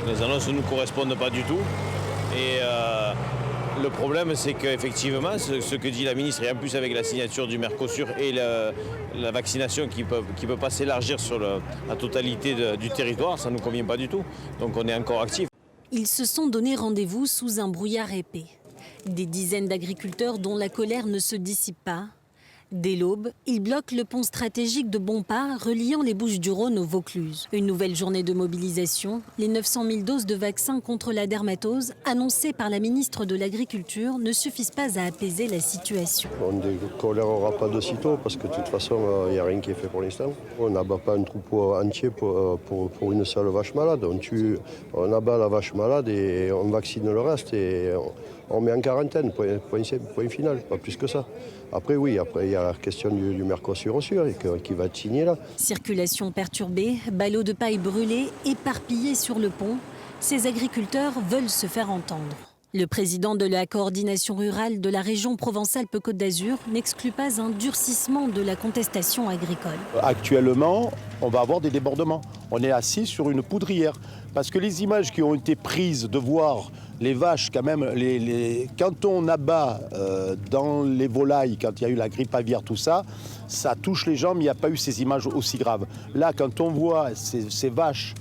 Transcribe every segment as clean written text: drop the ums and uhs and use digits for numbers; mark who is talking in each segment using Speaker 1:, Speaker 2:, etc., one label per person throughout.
Speaker 1: Les annonces ne nous correspondent pas du tout. Et le problème, c'est qu'effectivement, ce que dit la ministre, et en plus avec la signature du Mercosur et la vaccination qui peut pas s'élargir sur la totalité du territoire, ça ne nous convient pas du tout. Donc on est encore actifs.
Speaker 2: Ils se sont donné rendez-vous sous un brouillard épais. Des dizaines d'agriculteurs dont la colère ne se dissipe pas. Dès l'aube, ils bloquent le pont stratégique de Bompard reliant les Bouches-du-Rhône au Vaucluse. Une nouvelle journée de mobilisation. Les 900 000 doses de vaccins contre la dermatose annoncées par la ministre de l'Agriculture ne suffisent pas à apaiser la situation.
Speaker 3: On ne décolérera pas de sitôt parce que de toute façon, il n'y a rien qui est fait pour l'instant. On n'abat pas un troupeau entier pour une seule vache malade. On abat la vache malade et on vaccine le reste et on met en quarantaine, point final, pas plus que ça. Après, oui, il y a la question du Mercosur aussi, qui va être signé là.
Speaker 2: Circulation perturbée, ballots de paille brûlés, éparpillés sur le pont. Ces agriculteurs veulent se faire entendre. Le président de la coordination rurale de la région Provence-Alpes-Côte d'Azur n'exclut pas un durcissement de la contestation agricole.
Speaker 4: Actuellement, on va avoir des débordements. On est assis sur une poudrière. Parce que les images qui ont été prises de voir les vaches, quand même, quand on abat dans les volailles, quand il y a eu la grippe aviaire, tout ça, ça touche les gens, mais il n'y a pas eu ces images aussi graves. Là, quand on voit ces vaches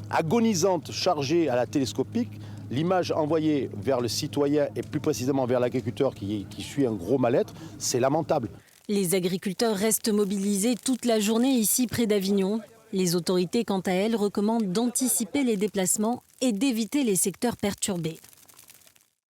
Speaker 4: agonisantes chargées à la télescopique, l'image envoyée vers le citoyen et plus précisément vers l'agriculteur qui suit un gros mal-être, c'est lamentable.
Speaker 2: Les agriculteurs restent mobilisés toute la journée ici près d'Avignon. Les autorités, quant à elles, recommandent d'anticiper les déplacements et d'éviter les secteurs perturbés.